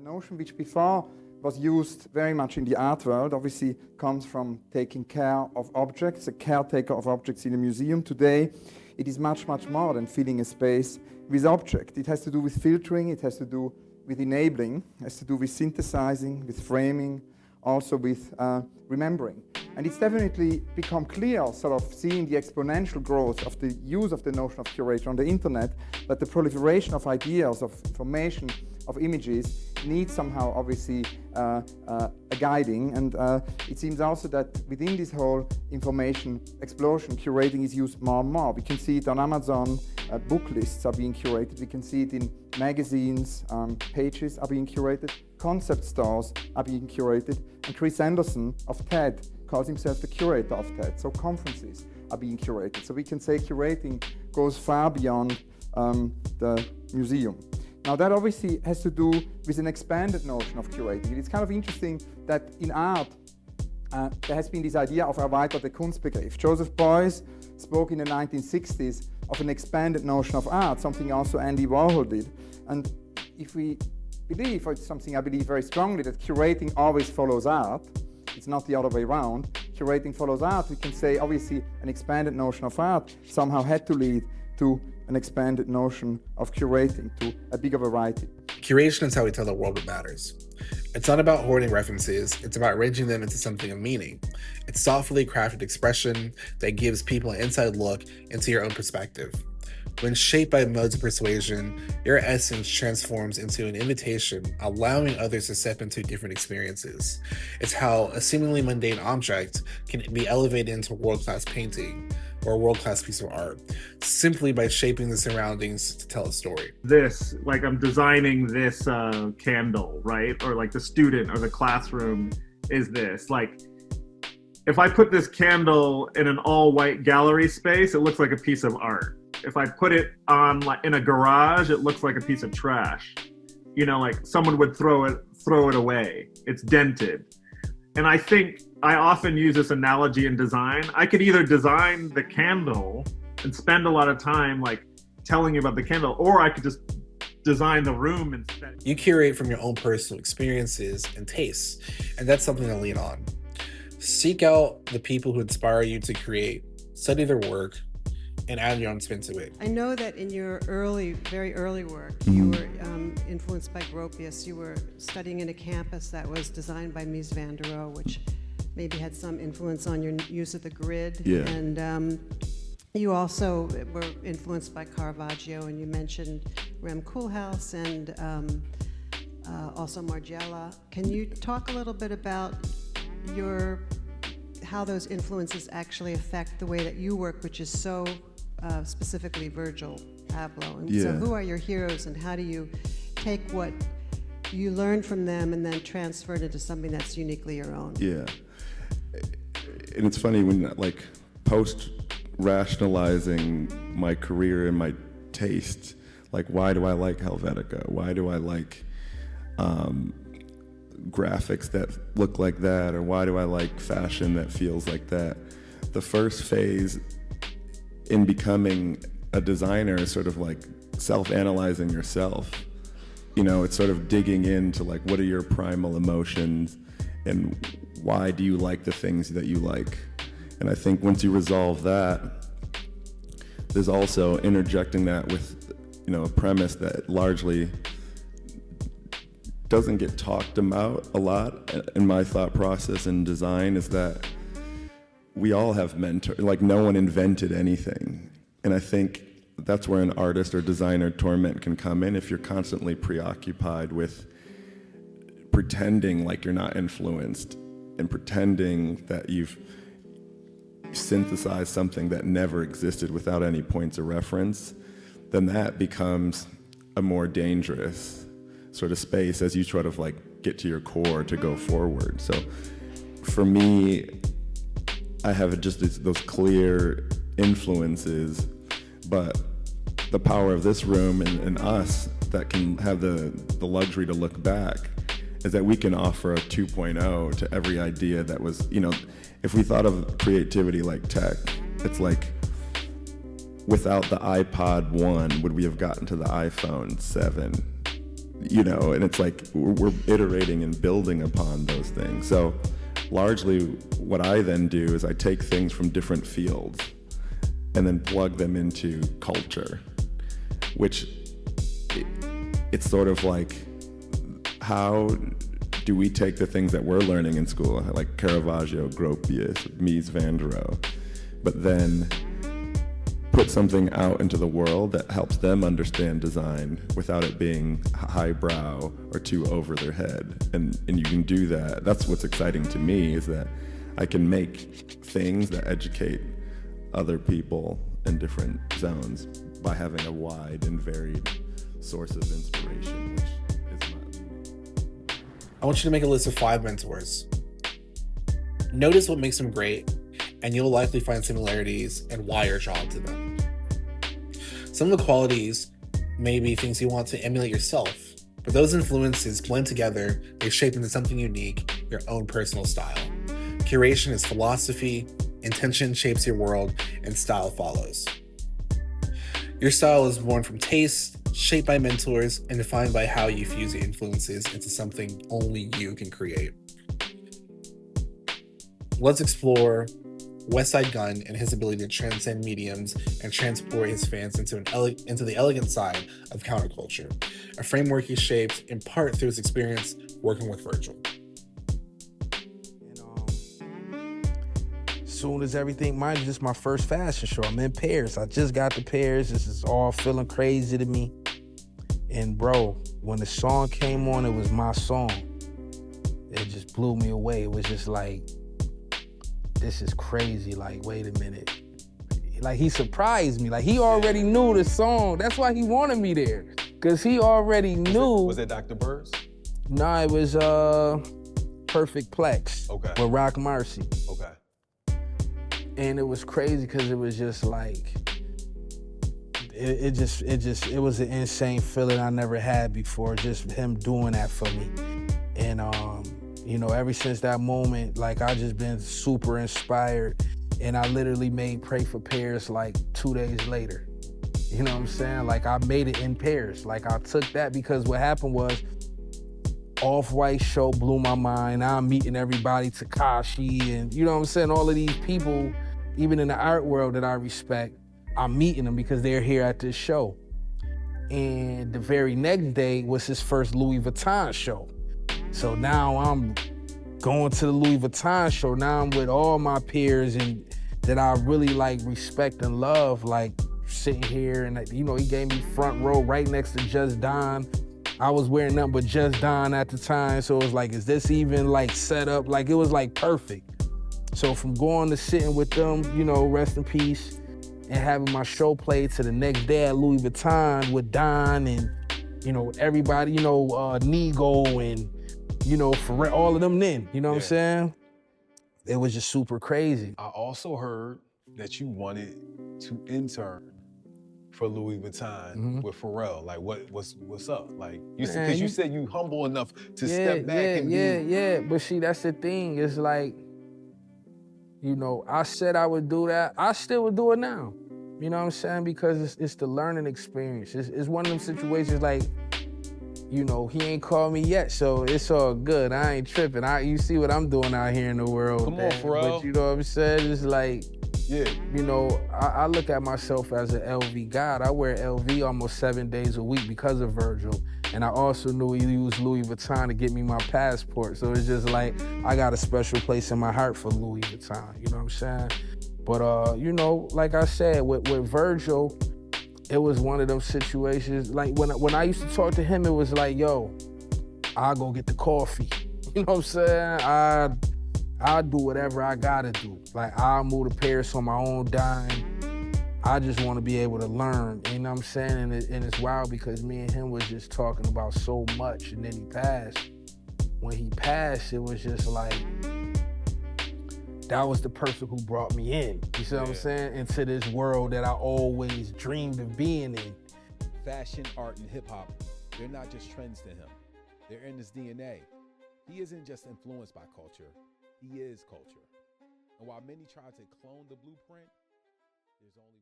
notion which before was used very much in the art world, obviously comes from taking care of objects, a caretaker of objects in a museum. Today, it is much, much more than filling a space with objects. It has to do with filtering, it has to do with enabling, it has to do with synthesizing, with framing, also with remembering. And it's definitely become clear, sort of seeing the exponential growth of the use of the notion of curator on the internet, that the proliferation of ideas, of information, of images needs somehow obviously a guiding. And it seems also that within this whole information explosion, curating is used more and more. We can see it on Amazon, book lists are being curated. We can see it in magazines, pages are being curated. Concept stores are being curated. And Chris Anderson of TED calls himself the curator of TED. So conferences are being curated. So we can say curating goes far beyond the museum. Now that obviously has to do with an expanded notion of curating. It's kind of interesting that in art there has been this idea of erweiterte Kunstbegriff. Joseph Beuys spoke in the 1960s of an expanded notion of art, something also Andy Warhol did. And if we believe, or it's something I believe very strongly, that curating always follows art, it's not the other way around, curating follows art, we can say obviously an expanded notion of art somehow had to lead to an expanded notion of curating, to a bigger variety. Curation is how we tell the world what matters. It's not about hoarding references, it's about arranging them into something of meaning. It's thoughtfully crafted expression that gives people an inside look into your own perspective. When shaped by modes of persuasion, your essence transforms into an invitation, allowing others to step into different experiences. It's how a seemingly mundane object can be elevated into a world-class painting or a world-class piece of art, simply by shaping the surroundings to tell a story. This, like I'm designing this candle, right? Or like the student or the classroom is this. Like, if I put this candle in an all-white gallery space, it looks like a piece of art. If I put it on like in a garage, it looks like a piece of trash. You know, like someone would throw it away. It's dented. And I think I often use this analogy in design. I could either design the candle and spend a lot of time like telling you about the candle, or I could just design the room instead. You curate from your own personal experiences and tastes, and that's something to lean on. Seek out the people who inspire you to create, study their work, and add your own spin to it. I know that in your very early work, you were influenced by Gropius. You were studying in a campus that was designed by Mies van der Rohe, which maybe had some influence on your use of the grid. Yeah. And you also were influenced by Caravaggio, and you mentioned Rem Koolhaas and also Margiela. Can you talk a little bit about how those influences actually affect the way that you work, which is so specifically Virgil Abloh. And so who are your heroes, and how do you take what you learned from them and then transfer it into something that's uniquely your own? Yeah. And it's funny when, like, post-rationalizing my career and my taste, like, why do I like Helvetica? Why do I like graphics that look like that? Or why do I like fashion that feels like that? The first phase in becoming a designer is sort of like self-analyzing yourself. You know, it's sort of digging into like, what are your primal emotions and why do you like the things that you like? And I think once you resolve that, there's also interjecting that with, you know, a premise that largely doesn't get talked about a lot in my thought process in design, is that we all have mentors. Like, no one invented anything. And I think that's where an artist or designer torment can come in, if you're constantly preoccupied with pretending like you're not influenced and pretending that you've synthesized something that never existed without any points of reference, then that becomes a more dangerous sort of space as you try to like get to your core to go forward. So for me, I have just those clear influences, but the power of this room and us that can have the luxury to look back is that we can offer a 2.0 to every idea that was, you know, if we thought of creativity like tech, it's like, without the iPod 1, would we have gotten to the iPhone 7? you know, and it's like we're iterating and building upon those things. So largely what I then do is I take things from different fields and then plug them into culture, which it's sort of like, how do we take the things that we're learning in school, like Caravaggio, Gropius, Mies van der Rohe, but then put something out into the world that helps them understand design without it being highbrow or too over their head. And you can do that. That's what's exciting to me, is that I can make things that educate other people in different zones by having a wide and varied source of inspiration, which is my... I want you to make a list of 5 mentors. Notice what makes them great, and you'll likely find similarities and why you're drawn to them. Some of the qualities may be things you want to emulate yourself, but those influences blend together, they shape into something unique, your own personal style. Curation is philosophy, intention shapes your world, and style follows. Your style is born from taste, shaped by mentors, and defined by how you fuse your influences into something only you can create. Let's explore Westside Gunn and his ability to transcend mediums and transport his fans into the elegant side of counterculture, a framework he shaped in part through his experience working with Virgil. Soon as everything, mind you, this is my first fashion show. I'm in Paris. I just got to Paris. This is all feeling crazy to me. And bro, when the song came on, it was my song. It just blew me away. It was just like, this is crazy. Like, wait a minute. Like, he surprised me. Like, he already knew the song. That's why he wanted me there. Cause he already knew. Was it Dr. Burrs? Nah, it was Perfect Plex. Okay. With Rock Marcy. Okay. And it was crazy because it was just like, it was an insane feeling I never had before, just him doing that for me. And you know, ever since that moment, like, I just been super inspired, and I literally made Pray for Paris like 2 days later. You know what I'm saying? Like, I made it in Paris. Like, I took that because what happened was, Off-White show blew my mind. Now I'm meeting everybody, Tekashi, and you know what I'm saying? All of these people, even in the art world that I respect, I'm meeting them because they're here at this show. And the very next day was his first Louis Vuitton show. So now I'm going to the Louis Vuitton show. Now I'm with all my peers and that I really like respect and love, like sitting here and, you know, he gave me front row right next to Just Don. I was wearing nothing but Just Don at the time. So it was like, is this even like set up? Like, it was like perfect. So from going to sitting with them, you know, rest in peace, and having my show played to the next day at Louis Vuitton with Don and, you know, everybody, you know, Nigo and, you know, for all of them then, you know what I'm saying? It was just super crazy. I also heard that you wanted to intern for Louis Vuitton with Pharrell. Like, what's up? Like, you said, because you said you humble enough to step back and Yeah. But see, that's the thing. It's like, you know, I said I would do that. I still would do it now. You know what I'm saying? Because it's the learning experience. It's one of them situations like, you know, he ain't called me yet, so it's all good. I ain't tripping. You see what I'm doing out here in the world. Come on, Pharrell. But you know what I'm saying? It's like, yeah, you know, I look at myself as an LV god. I wear LV almost 7 days a week because of Virgil. And I also knew he used Louis Vuitton to get me my passport. So it's just like, I got a special place in my heart for Louis Vuitton, you know what I'm saying? But, you know, like I said, with Virgil, it was one of them situations, like when I used to talk to him, it was like, yo, I'll go get the coffee. You know what I'm saying? I'll do whatever I gotta do. Like, I'll move to Paris on my own dime. I just wanna be able to learn, you know what I'm saying? And it's wild because me and him was just talking about so much, and then he passed. When he passed, it was just like, that was the person who brought me in, you see what I'm saying? Into this world that I always dreamed of being in. Fashion, art, and hip hop, they're not just trends to him. They're in his DNA. He isn't just influenced by culture, he is culture. And while many try to clone the blueprint, there's only